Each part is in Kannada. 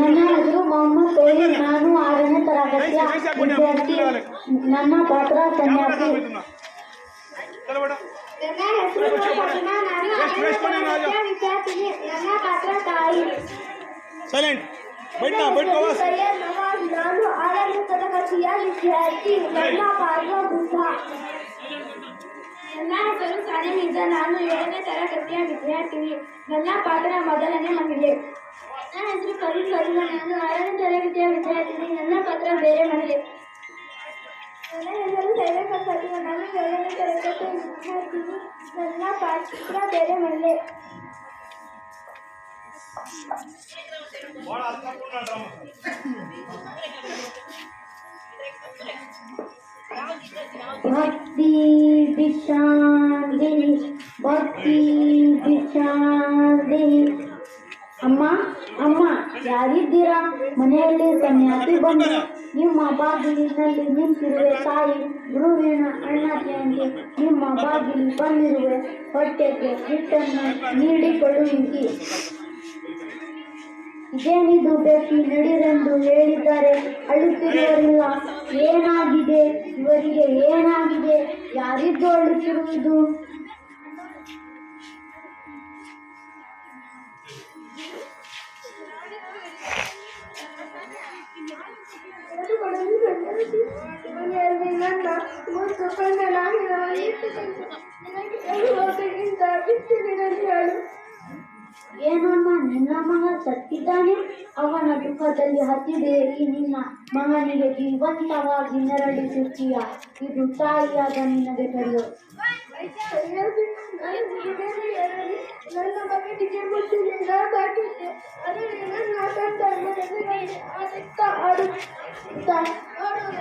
ನನ್ನ ಹೆಸರು ಮೊಹಮ್ಮದ್ ತೋಯಿಬ್. ನಾನು 6ನೇ ತರಗತಿಯ ವಿದ್ಯಾರ್ಥಿ. ನನ್ನ ಪಾತ್ರ ಸನ್ಯಾಸಿ. ನನ್ನ ಹೆಸರು ಫಾತಿಮಾ. ನಾನು 6ನೇ ತರಗತಿಯ ವಿದ್ಯಾರ್ಥಿನಿ. ನನ್ನ ಪಾತ್ರ ತಾಯಿ. ಸೈಲೆಂಟ್. ಸೈಯದ್ ನವಾಜ್. ನಾನು 6ನೇ ತರಗತಿಯ ವಿದ್ಯಾರ್ಥಿ. ನನ್ನ ಪಾತ್ರ ಬುದ್ಧ. ನನ್ನ ಹೆಸರು ಸಾನಿಯಾ ಮಿರ್ಜಾ. ನಾನು 7ನೇ ತರಗತಿಯ ವಿದ್ಯಾರ್ಥಿನಿ. ನನ್ನ ಪಾತ್ರ ಮೊದಲನೇ ಮಹಿಳೆ. ನನ್ನ ಹೆಸರು ಕರೀಂ ಫಾತಿಮಾ. ನಾನು 6ನೇ ತರಗತಿಯ ವಿದ್ಯಾರ್ಥಿನಿ. ನನ್ನ ಪಾತ್ರ ಬೇರೆ ಮಹಿಳೆ. ನನ್ನ ಹೆಸರು ಸೈಯದ್ ಫಾತಿಮಾ. ನಾನು 7ನೇ ತರಗತಿಯ ವಿದ್ಯಾರ್ಥಿನಿ. ನನ್ನ ಪಾತ್ರ ಬೇರೆ ಮಹಿಳೆ. ಭಕ್ತಿ ಭಿಕ್ಷಾಂದಿನಿ, ಭಕ್ತಿ ಭಿಕ್ಷಾಂದಿನಿ. ಅಮ್ಮ ಅಮ್ಮ ಯಾರಿದ್ದೀರಾ? ಮನೆಯಲ್ಲಿ ಸನ್ಯಾಸಿ ಬಂದು ನಿಮ್ಮ ಬಾಗಿಲಿನಲ್ಲಿ ನಿಂತಿರುವೆ ತಾಯಿ. ಗುರುವಿನ ಅಣ್ಣತೆಯಂತೆ ನಿಮ್ಮ ಬಾಗಿಲು ಬಂದಿರುವೆ. ಹೊಟ್ಟೆಗೆ ಹಿಟ್ಟನ್ನು ನೀಡಿಕೊಳ್ಳುವಿರಿ. ಇದೇನಿದು ಬೇಕಿ ನಡಿರೆಂದು ಹೇಳಿದ್ದಾರೆ. ಅಳುತ್ತಿರುವರಿಲ್ಲ. ಏನಾಗಿದೆ ಇವರಿಗೆ? ಏನಾಗಿದೆ? ಯಾರಿದ್ದು ಅಳುತ್ತಿರುವುದು? ಏನಮ್ಮ, ನಿನ್ನ ಮಗ ಸತ್ತಿದ್ದಾನೆ? ಅವನ ದುಃಖದಲ್ಲಿ ಹತ್ತಿದೆ ಈ ನಿನ್ನ ಮಗನಿಗೆ ಜೀವಂತವಾಗಿ ನೆರಳಿಸುತ್ತೀಯ. ಇದು ತಾಯಿಯಾದ ನಿನಗೆ ಸರಿಯೋ? ನನ್ನ ಮಗನಿಗೆ ಮುಟ್ಟಿನಿಂದ ಸಾಕಿದ್ದೆ. ಅದರಲ್ಲಿ ನನ್ನ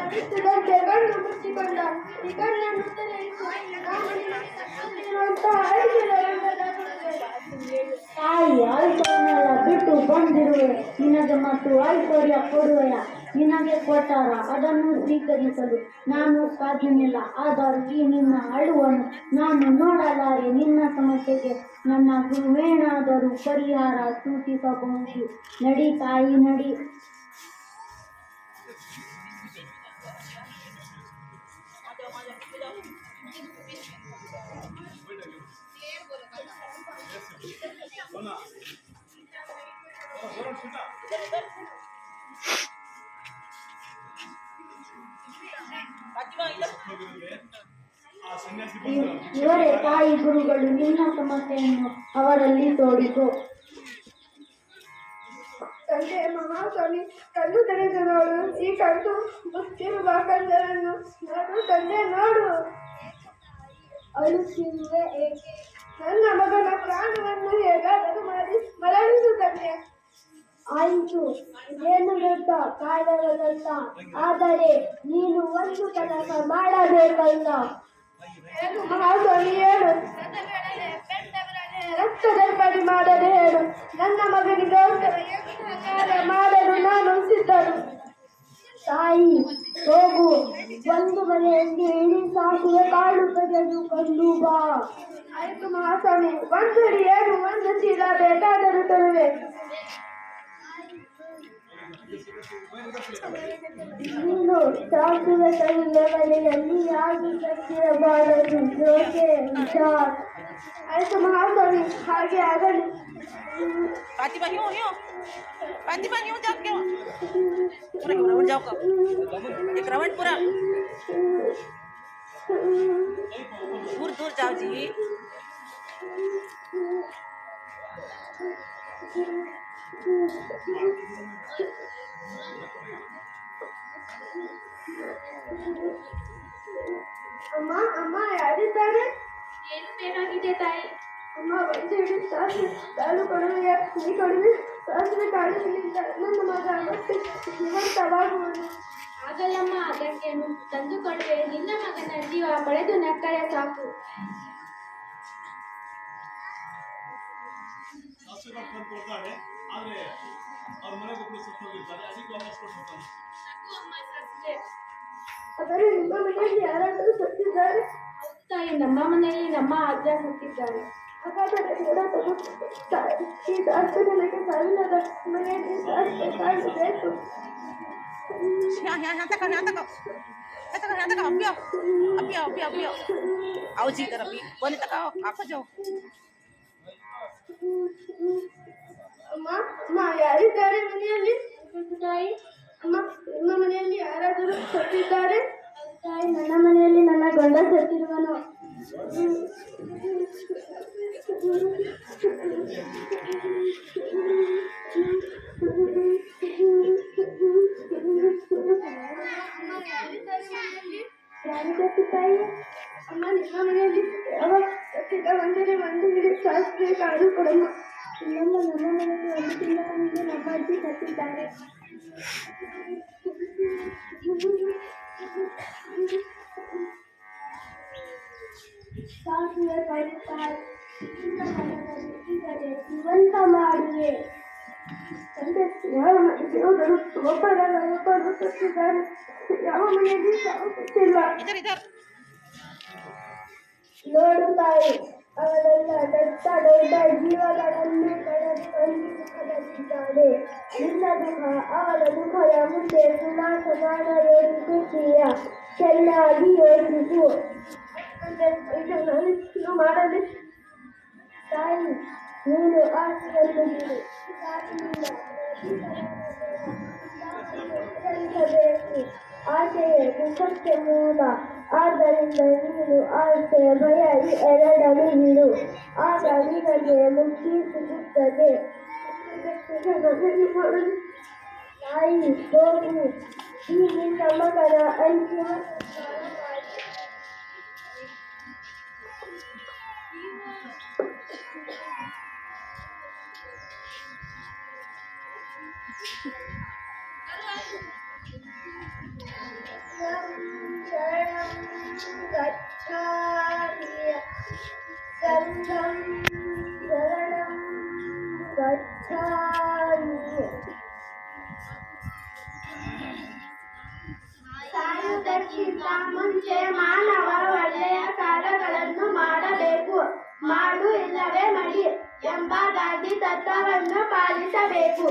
ಆಡುತ್ತಿದ್ದಂತೆ ಕಣ್ಣು ಮುಚ್ಚಿಕೊಂಡ. ಈ ಕಣ್ಣನ್ನು ತಾಯಿ ಐಶ್ವರ್ಯನೆಲ್ಲ ಬಿಟ್ಟು ಬಂದಿರುವೆ. ನಿನಗೆ ಮತ್ತು ಐಶ್ವರ್ಯ ಕೊಡುವೆಯ? ನಿನಗೆ ಕೊಟ್ಟಾರ ಅದನ್ನು ಸ್ವೀಕರಿಸಲು ನಾನು ಸಾಧ್ಯವಿಲ್ಲ. ಆದರೂ ಈ ನಿನ್ನ ಅಳುವನ್ನು ನಾನು ನೋಡಲಾರೆ. ನಿನ್ನ ಸಮಸ್ಯೆಗೆ ನನ್ನ ಗುರುವೇನಾದರೂ ಪರಿಹಾರ ಸೂಚಿಸಬಹುದು. ನಡಿ ತಾಯಿ, ನಡಿ. ಇವರೇ ತಾಯಿ ಗುರುಗಳು. ನಿನ್ನ ಸಮಸ್ಯೆಯನ್ನು ಅವರಲ್ಲಿ ತೋರಿಸು. ತಂದೆ ಮಹಾಸ್ವಾಮಿ, ಕಣ್ಣು ತೆರೆದು ನೋಡು. ಈ ಕಣ್ಣು ಮುಚ್ಚಿರುವ ಕಣ್ಣನ್ನು ನೋಡು ತಂದೆ, ನೋಡು. ಅಳುತ್ತಿರುವೆ ಏಕೆ? ನನ್ನ ಮಗನ ಪ್ರಾಣವನ್ನು ಹೇಗಾದರೂ ಮಾಡಿ ಮರಳಿಸು ತಂದೆ. ಆಯಿತು, ಇದೇನು ದೊಡ್ಡ ಕಾರಣವಲ್ಲ. ಆದರೆ ನೀನು ಒಂದು ಕೆಲಸ ಮಾಡಬೇಕಲ್ಲ. ಏನು ಮಹಾಸ್ವಾಮಿ, ಹೇಳು. ರಕ್ತದರ್ಪಣೆ ಮಾಡದೆ ಹೇಳು. ನನ್ನ ಮಗನಿಗೋಸ್ಕರ ಮಾಡಲು ನಾನು ಸಿದ್ಧನು. ತಾಯಿ, ಹೋಗು. ಒಂದು ಮನೆಯಲ್ಲಿ ಇಳಿ ಸಾಕುವೆ ಕಾಳು ತೆಗೆದು ಕೊಂಡು ಬಾ. ಆಯ್ತು ಮಹಾಸ್ವಾಮಿ. ಒಂದು ಏನು ಒಂದು ಚೀಲ ಬೇಕಾದರೂ ತರುವೆ. ನೀನು ಸಾಕುವೆ ತರುವೆ ಮನೆಯಲ್ಲಿ ಯಾರು ಸತ್ತಿರಬಾರದು. ಜೋಕೆ ವಿಚಾರ್. ಆಯ್ತು ಮಹಾಸ್ವಾಮಿ, ಹಾಗೆ ಆಗಲಿ. Fatima hiyo jaओ क्यों? पूरा ग्राउंड जाओ कब? ये ग्राउंड पूरा दूर जाओ जी. ಅಮ್ಮ ಅಮ್ಮ ಯಾರಿದ್ದಾರೆ? ಏನು ಬೇಕಾಗಿದೆ ತಾಯಿ? ಅಮ್ಮ, ಒಂದು ಹಿಡಿ ಸಾಸಿವೆ ಕಾಳು ಕೊಡುವೆಯಾ? ನೀ ಕೊಡುವೆ ಸಾಸಿವೆ ಕಾಳಿನಿಂದ ನನ್ನ ಮಗ ಮತ್ತೆ ಜೀವಂತವಾಗುವನು. ಆಗಲ್ಲಮ್ಮ, ಅದಕ್ಕೇನು ತಂದು ಕೊಡುವೆ. ನಿನ್ನ ಮಗನ ಜೀವ ಪಡೆದು ನಕ್ಕರೆ ಸಾಕು. ಆದರೆ ನಿಮ್ಮ ಮನೆಯಲ್ಲಿ ಯಾರಾದರೂ ಸತ್ತಿದ್ದಾರೆ? ಹೌದು ತಾಯಿ, ನಮ್ಮ ಮನೆಯಲ್ಲಿ ನಮ್ಮ ಅಜ್ಜ ಸತ್ತಿದ್ದಾರೆ. ಹಾಗಾದರೆ ನೋಡಬಹುದು ಈ ಶಾಸ್ತ್ರ ನನಗೆ ಸಾವಿರದ ಮನೆಯಲ್ಲಿ ಶಾಸ್ತ್ರ ಕಾಣಬೇಕು. यहाँ तक अभी आओ जी इधर अभी बोले तक आओ आपको जाओ ಅಮ್ಮ ಅಮ್ಮ ಯಾರಿದ್ದಾರೆ ಮನೆಯಲ್ಲಿ? ತಾಯಿ ಅಮ್ಮ ನಿಮ್ಮ ಮನೆಯಲ್ಲಿ ಯಾರಾದರೂ ಸತ್ತಿದ್ದಾರೆ? ತಾಯಿ ನನ್ನ ಮನೆಯಲ್ಲಿ ನನ್ನ ಗಂಡ ಸತ್ತಿರುವನು. ಯಾರು ತಾಯಿ? ಅಮ್ಮ ನಿಮ್ಮ ಮನೆಯಲ್ಲಿ ಯಾವ ಸತ್ತಿದ ಒಂದರೆ ಒಂದು ಗಿಡ ಶಾಸ್ತ್ರೀಯ ಕಾರು ಕೊಡಮ್ಮ. ನಮ್ಮ ಮನೆಯಲ್ಲಿ ಒಂದು ತಿಂಗಳ ಮುಂದೆ ನಮ್ಮ ಅಜ್ಜಿ ಸತ್ತಿದ್ದಾರೆ. ಶಾಸ್ತ್ರೀಯ ಕಾರು ಜೀವಂತ ಮಾಡುವೆ. ತಂದೆ ಯಾವ ದೇವರು ಒಬ್ಬರು ಸತ್ತಿದ್ದಾರೆ. ಯಾವ ಮನೆಯಲ್ಲಿ ಸಾವು ಗೊತ್ತಿಲ್ಲ. इधर इधर ನೋಡು ತಾಯಿ, ಅವರೆಲ್ಲ ದೊಡ್ಡ ದೊಡ್ಡ ಜೀವಗಳನ್ನು ಕಳೆದುಕೊಂಡು ಸುಖದಲ್ಲಿದ್ದಾರೆ. ನಿನ್ನ ದುಃಖ ಅವರ ದುಃಖದ ಮುಂದೆ ಸಮಾಧಾನ ಯೋಚಿಸುತ್ತೀಯ. ಚೆನ್ನಾಗಿ ಯೋಚಿಸು. ಇದನ್ನು ಮಾಡಲಿ ತಾಯಿ, ನೀನು ಆಸೆಯನ್ನು ಬಿಡು. ಆಸೆಯೇ ದುಃಖಕ್ಕೆ ಮೂಲ. ಆದ್ದರಿಂದ ನೀನು ಆಸೆ ಭಯ ಎರಡನ್ನು ಬಿಡು. ಆಗ ನಿನಗೆ ಮುಕ್ತಿ ಸಿಗುತ್ತದೆ. ತಾಯಿ ಹೋಗು, ಈ ನಿನ್ನ ಮಗನ ಅಂತಿಮ शरणं गच्छामि संघं शरणं गच्छामि. ಸಾಯುವುದಕ್ಕಿಂತ ಮುಂಚೆ ಮಾನವ ಒಳ್ಳೆಯ ಕಾರ್ಯಗಳನ್ನು ಮಾಡಬೇಕು. ಮಾಡು ಇಲ್ಲವೇ ಮಡಿ ಎಂಬ ಗಾಂಧಿ ತತ್ವವನ್ನು ಪಾಲಿಸಬೇಕು.